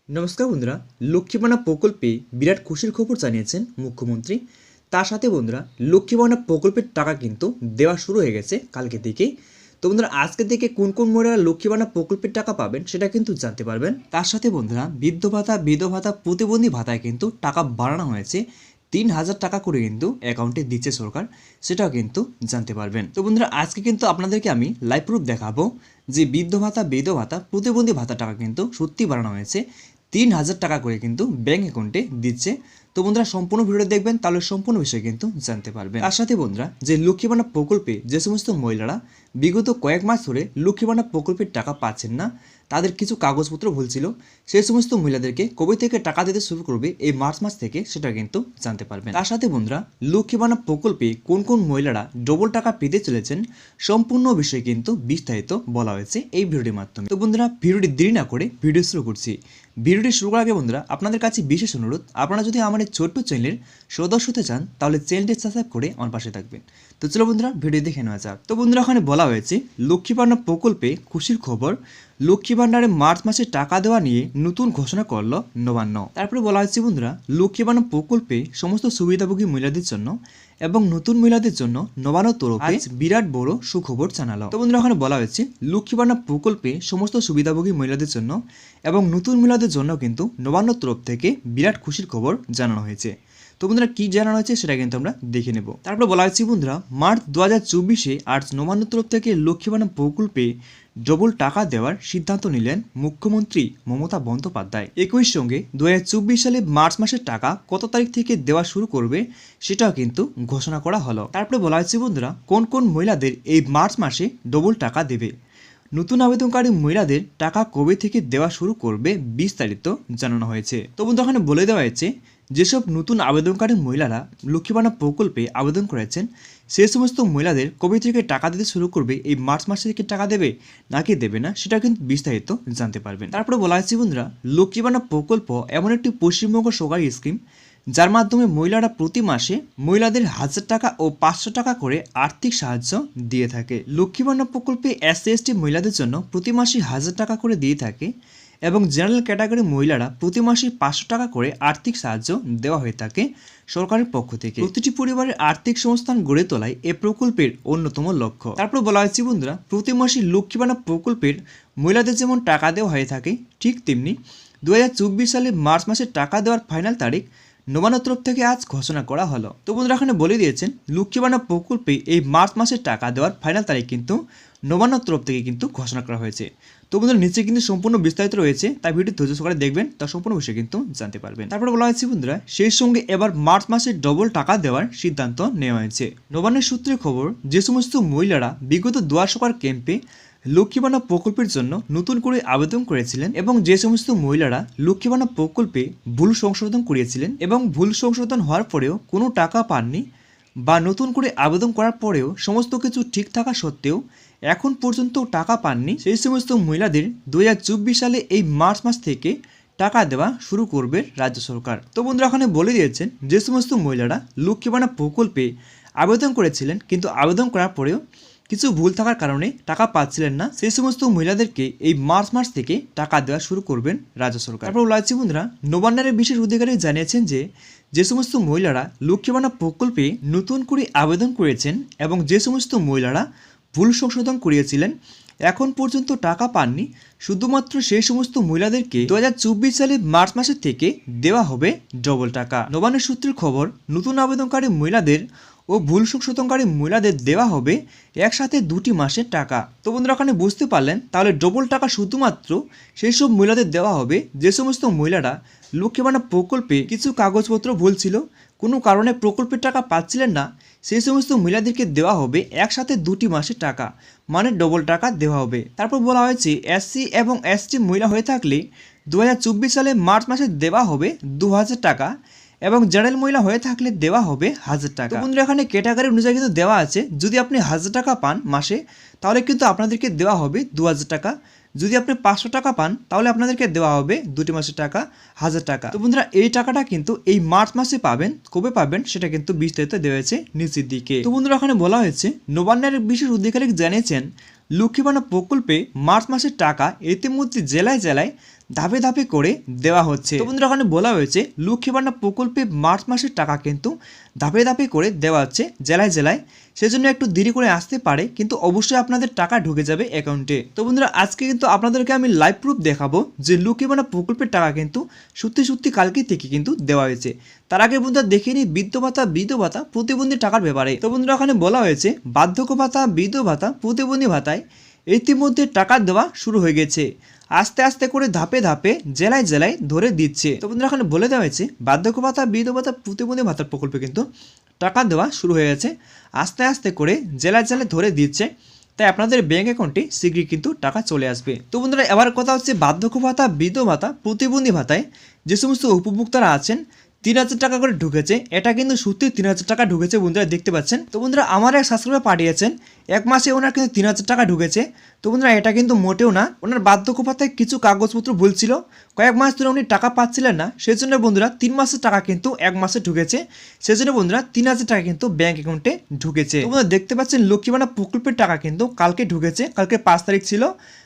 নমস্কার বন্ধুরা, লক্ষ্মী ভাণ্ডার প্রকল্পে বিরাট খুশির খবর জানিয়েছেন মুখ্যমন্ত্রী। তার সাথে বন্ধুরা, লক্ষ্মী ভাণ্ডার প্রকল্পের টাকা কিন্তু দেওয়া শুরু হয়ে গেছে কালকে থেকেই। তো বন্ধুরা, আজকে থেকে কোন কোন মহিলারা লক্ষ্মী ভাণ্ডার প্রকল্পের টাকা পাবেন সেটা কিন্তু জানতে পারবেন। তার সাথে বন্ধুরা, বৃদ্ধ ভাতা, বিধবা ভাতা, প্রতিবন্ধী ভাতায় কিন্তু টাকা বাড়ানো হয়েছে। 3,000 টাকা করে কিন্তু অ্যাকাউন্টে দিচ্ছে সরকার, সেটাও কিন্তু জানতে পারবেন। তো বন্ধুরা, আজকে কিন্তু আপনাদেরকে আমি লাইভ প্রুফ দেখাবো যে বৃদ্ধ ভাতা, বিধবা ভাতা, প্রতিবন্ধী ভাতা টাকা কিন্তু সত্যি বাড়ানো হয়েছে। 3,000 টাকা করে কিন্তু ব্যাঙ্ক অ্যাকাউন্টে দিচ্ছে। তো বন্ধুরা, সম্পূর্ণ ভিডিও দেখবেন, তাহলে সম্পূর্ণ বিষয় কিন্তু জানতে পারবেন। তার সাথে বন্ধুরা, যে লক্ষ্মী ভাণ্ডার প্রকল্পে যে সমস্ত মহিলারা বিগত কয়েক মাস ধরে লক্ষ্মী ভাণ্ডার প্রকল্পের টাকা পাচ্ছেন না, তাদের কিছু কাগজপত্র ভুল ছিল, সেই সমস্ত মহিলাদেরকে কবে থেকে টাকা দিতে শুরু করবে এই মার্চ মাস থেকে, সেটা কিন্তু জানতে পারবেন। তার সাথে বন্ধুরা, লক্ষ্মী ভাণ্ডার প্রকল্পে কোন কোন মহিলারা ডবল টাকা পেতে চলেছেন সম্পূর্ণ বিষয় কিন্তু বিস্তারিত বলা হয়েছে এই ভিডিওর মাধ্যমে। তো বন্ধুরা, ভিডিওটি দেরি না করে ভিডিও শুরু করছি। ভিডিওটি শুরু করার আগে বন্ধুরা, আপনাদের কাছে বিশেষ অনুরোধ, আপনারা যদি আমার এই ছোট্ট চ্যানেলের সদস্য হতে চান তাহলে চ্যানেলটি সাবস্ক্রাইব করে আমার পাশে থাকবেন। তো চলো বন্ধুরা, ভিডিও দেখে নেওয়া যাক। তো বন্ধুরা, ওখানে বলা হয়েছে লক্ষ্মী ভাণ্ডার প্রকল্পে খুশির খবর, লক্ষ্মী ভাণ্ডারে মার্চ মাসে টাকা দেওয়া নিয়ে নতুন ঘোষণা করলো নবান্ন। তারপরে বলা হয়েছে বন্ধুরা, লক্ষ্মী ভাণ্ডার প্রকল্পে সমস্ত সুবিধাভোগী মহিলাদের জন্য এবং নতুন মহিলাদের জন্য নবান্ন তরফে বিরাট বড় সুখবর জানালো। তো বন্ধুরা, ওখানে বলা হয়েছে লক্ষ্মী ভাণ্ডার প্রকল্পে সমস্ত সুবিধাভোগী মহিলাদের জন্য এবং নতুন মহিলাদের জন্য কিন্তু নবান্ন তরফ থেকে বিরাট খুশির খবর জানানো হয়েছে। তো বন্ধুরা, কি জানানো হয়েছে সেটা কিন্তু আমরা দেখে নেব। তারপরে বলা হয়েছে বন্ধুরা, মার্চ 2024-এ আজ নবান্ন তরফ থেকে লক্ষ্মী ভাণ্ডার প্রকল্পে ডবল টাকা দেওয়ার সিদ্ধান্ত নিলেন মুখ্যমন্ত্রী মমতা বন্দ্যোপাধ্যায়। একই সঙ্গে 2024 সালে মার্চ মাসের টাকা কত তারিখ থেকে দেওয়া শুরু করবে সেটাও কিন্তু ঘোষণা করা হলো। তারপরে বলা হয়েছে বন্ধুরা, কোন কোন মহিলাদের এই মার্চ মাসে ডবল টাকা দেবে, নতুন আবেদনকারী মহিলাদের টাকা কবে থেকে দেওয়া শুরু করবে বিস্তারিত জানানো হয়েছে। তো বন্ধু, ওখানে বলে দেওয়া হয়েছে যেসব নতুন আবেদনকারী মহিলারা লক্ষ্মী ভাণ্ডার প্রকল্পে আবেদন করেছেন সেই সমস্ত মহিলাদের কবে থেকে টাকা দিতে শুরু করবে, এই মার্চ মাসে থেকে টাকা দেবে নাকি দেবে না সেটা কিন্তু বিস্তারিত জানতে পারবেন। তারপরে বলা হয়েছে বন্ধুরা, লক্ষ্মী ভাণ্ডার প্রকল্প এমন একটি পশ্চিমবঙ্গ সরকারি স্কিম যার মাধ্যমে মহিলারা প্রতি মাসে মহিলাদের 1,000 টাকা ও 500 টাকা করে আর্থিক সাহায্য দিয়ে থাকে। লক্ষ্মী ভাণ্ডার প্রকল্পে SC/ST মহিলাদের জন্য প্রতি মাসে 1,000 টাকা করে দিয়ে থাকে এবং জেনারেল ক্যাটাগরি মহিলারা প্রতি মাসে 500 টাকা করে আর্থিক সাহায্য দেওয়া হয়ে থাকে সরকারের পক্ষ থেকে। প্রতিটি পরিবারের আর্থিক সংস্থান গড়ে তোলাই এ প্রকল্পের অন্যতম লক্ষ্য। তারপর বলা হয়েছে বন্ধুরা, প্রতি মাসে লক্ষ্মী ভাণ্ডার প্রকল্পের মহিলাদের যেমন টাকা দেওয়া হয়ে থাকে, ঠিক তেমনি 2024 সালে মার্চ মাসে টাকা দেওয়ার ফাইনাল তারিখ নবান্ন তরফ থেকে আজ ঘোষণা করা হলো। তো বন্ধুরা, এখানে বলে দিয়েছেন লক্ষ্মী ভাণ্ডার প্রকল্পে এই মার্চ মাসে টাকা দেওয়ার ফাইনাল তারিখ কিন্তু নবান্ন তরফ থেকে কিন্তু ঘোষণা করা হয়েছে। তো বন্ধুরা, নিচে কিন্তু সম্পূর্ণ বিস্তারিত রয়েছে, তাই ভিডিও ধৈর্য সহকারে দেখবেন, তার সম্পূর্ণ বিষয় কিন্তু জানতে পারবেন। তারপরে বলা হয়েছে বন্ধুরা, সেই সঙ্গে এবার মার্চ মাসে ডবল টাকা দেওয়ার সিদ্ধান্ত নেওয়া হয়েছে। নবান্নের সূত্রে খবর, যে সমস্ত মহিলারা বিগত দুয়ার সরকার ক্যাম্পে লক্ষ্মী ভাণ্ডার প্রকল্পের জন্য নতুন করে আবেদন করেছিলেন এবং যে সমস্ত মহিলারা লক্ষ্মী ভাণ্ডার প্রকল্পে ভুল সংশোধন করিয়েছিলেন এবং ভুল সংশোধন হওয়ার পরেও কোনো টাকা পাননি বা নতুন করে আবেদন করার পরেও সমস্ত কিছু ঠিক থাকা সত্ত্বেও এখন পর্যন্ত টাকা পাননি, সেই সমস্ত মহিলাদের 2024 সালে এই মার্চ মাস থেকে টাকা দেওয়া শুরু করবে রাজ্য সরকার। তো বন্ধুরা, ওখানে বলে দিয়েছেন যে সমস্ত মহিলারা লক্ষ্মী ভাণ্ডার প্রকল্পে আবেদন করেছিলেন কিন্তু আবেদন করার পরেও কিছু ভুল থাকার কারণে টাকা পাচ্ছিলেন না, সেই সমস্ত মহিলাদেরকে এই মার্চ মাস থেকে টাকা দেওয়া শুরু করবেন রাজ্য সরকার। তারপর বলা হচ্ছে বন্ধুরা, নবান্নের বিশেষ অধিকারী জানিয়েছেন যে সমস্ত মহিলারা লক্ষ্মী ভাণ্ডার প্রকল্পে নতুন করে আবেদন করেছেন এবং যে সমস্ত মহিলারা ভুল সংশোধন করিয়েছিলেন এখন পর্যন্ত টাকা পাননি, শুধুমাত্র সেই সমস্ত মহিলাদেরকে 2024 সালে মার্চ মাসের থেকে দেওয়া হবে ডবল টাকা। নবান্নের সূত্রের খবর, নতুন আবেদনকারী মহিলাদের ও ভুল সংশোধনকারী মহিলাদের দেওয়া হবে একসাথে 2টি মাসের টাকা। তো বন্ধুরা, ওখানে বুঝতে পারলেন, তাহলে ডবল টাকা শুধুমাত্র সেই সব মহিলাদের দেওয়া হবে যে সমস্ত মহিলারা লক্ষ্মী ভাণ্ডার প্রকল্পে কিছু কাগজপত্র ভুল ছিল, কোনো কারণে প্রকল্পের টাকা পাচ্ছিলেন না, সেই সমস্ত মহিলাদেরকে দেওয়া হবে একসাথে 2টি মাসের টাকা, মানে ডবল টাকা দেওয়া হবে। তারপর বলা হয়েছে SC এবং ST মহিলা হয়ে থাকলে 2024 সালে মার্চ মাসে দেওয়া হবে 2,000 টাকা এবং জেনারেল মহিলা হয়ে থাকলে দেওয়া হবে 1,000 টাকা। তো বন্ধুরা, এখানে ক্যাটাগরি অনুযায়ী কিন্তু দেওয়া আছে, যদি আপনি 1,000 টাকা পান মাসে তাহলে কিন্তু আপনাদেরকে দেওয়া হবে 2,000 টাকা, যদি আপনি 500 টাকা পান তাহলে আপনাদেরকে দেওয়া হবে 2টি মাসের টাকা 1,000 টাকা। তো বন্ধুরা, এই টাকাটা কিন্তু এই মার্চ মাসে পাবেন, কবে পাবেন সেটা কিন্তু বিস্তারিত দেওয়া হয়েছে নিচের দিকে। তো বন্ধুরা, ওখানে বলা হয়েছে নবান্নের বিশেষ অধিকারী জানিয়েছেন লক্ষ্মী ভাণ্ডার প্রকল্পে মার্চ মাসের টাকা ইতিমধ্যে জেলায় জেলায় ধাপে ধাপে করে দেওয়া হচ্ছে। তো বন্ধুরা ওখানে বলা হয়েছে লক্ষ্মী ভান্ডার প্রকল্পে মার্চ মাসের টাকা কিন্তু ধাপে ধাপে করে দেওয়া হচ্ছে জেলায় জেলায়, সেজন্য একটু দেরি করে আসতে পারে, কিন্তু অবশ্যই আপনাদের টাকা ঢুকে যাবে অ্যাকাউন্টে। তো বন্ধুরা আজকে কিন্তু আপনাদেরকে আমি লাইভ প্রুফ দেখাবো যে লক্ষ্মী ভান্ডার প্রকল্পের টাকা কিন্তু সত্যি সত্যি কালকে থেকে কিন্তু দেওয়া হয়েছে। তার আগে বন্ধুরা দেখে নিই বৃদ্ধ ভাতা প্রতিবন্ধী টাকার ব্যাপারে। তো বন্ধুরা ওখানে বলা হয়েছে বার্ধক্য ভাতা, বৃদ্ধ ভাতা, প্রতিবন্ধী ভাতায় ইতিমধ্যে টাকা দেওয়া শুরু হয়ে গেছে, আস্তে আস্তে করে ধাপে ধাপে জেলায় জেলায় ধরে দিচ্ছে। তো বন্ধুরা এখানে বলে দেওয়া হয়েছে বার্ধক্য ভাতা, বৃদ্ধ ভাতা, প্রতিবন্ধী ভাতার প্রকল্পে কিন্তু টাকা দেওয়া শুরু হয়ে গেছে, আস্তে আস্তে করে জেলায় জেলায় ধরে দিচ্ছে, তাই আপনাদের ব্যাঙ্ক অ্যাকাউন্টে শীঘ্রই কিন্তু টাকা চলে আসবে। তো বন্ধুরা এবার কথা হচ্ছে বার্ধক্য ভাতা, বৃদ্ধ ভাতা, প্রতিবন্ধী ভাতায় যে সমস্ত উপভোক্তারা আছেন 3,000 টাকা করে ঢুকেছে, এটা কিন্তু সত্যি 3,000 টাকা ঢুকেছে বন্ধুরা, দেখতে পাচ্ছেন। তো বন্ধুরা আমার এক সাবস্ক্রাইবার পাঠিয়েছেন এক মাসে ওনার কিন্তু 3,000 টাকা ঢুকেছে। তো বন্ধুরা এটা কিন্তু মোটেও না, ওনার বার্ধক্য ভাতায় কিছু কাগজপত্র ভুল ছিল, কয়েক মাস ধরে উনি টাকা পাচ্ছিলেন না, সেই জন্য বন্ধুরা 3 মাসের টাকা কিন্তু এক মাসে ঢুকেছে, সেই জন্য বন্ধুরা 3,000 টাকা কিন্তু ব্যাঙ্ক অ্যাকাউন্টে ঢুকেছে। তো বন্ধুরা দেখতে পাচ্ছেন লক্ষ্মী ভান্ডার প্রকল্পের টাকা কিন্তু কালকে ঢুকেছে, কালকে 5 তারিখ ছিল,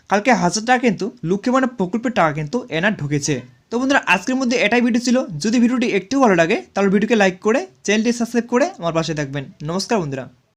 কালকে 1,000 টাকা কিন্তু লক্ষ্মী ভান্ডার প্রকল্পের টাকা কিন্তু এনার ঢুকেছে। তো বন্ধুরা আজকের মধ্যে এটাই ভিডিও ছিল। যদি ভিডিওটি একটু ভালো লাগে তাহলে ভিডিওকে লাইক করে চ্যানেলটি সাবস্ক্রাইব করে আমার পাশে থাকবেন। নমস্কার বন্ধুরা।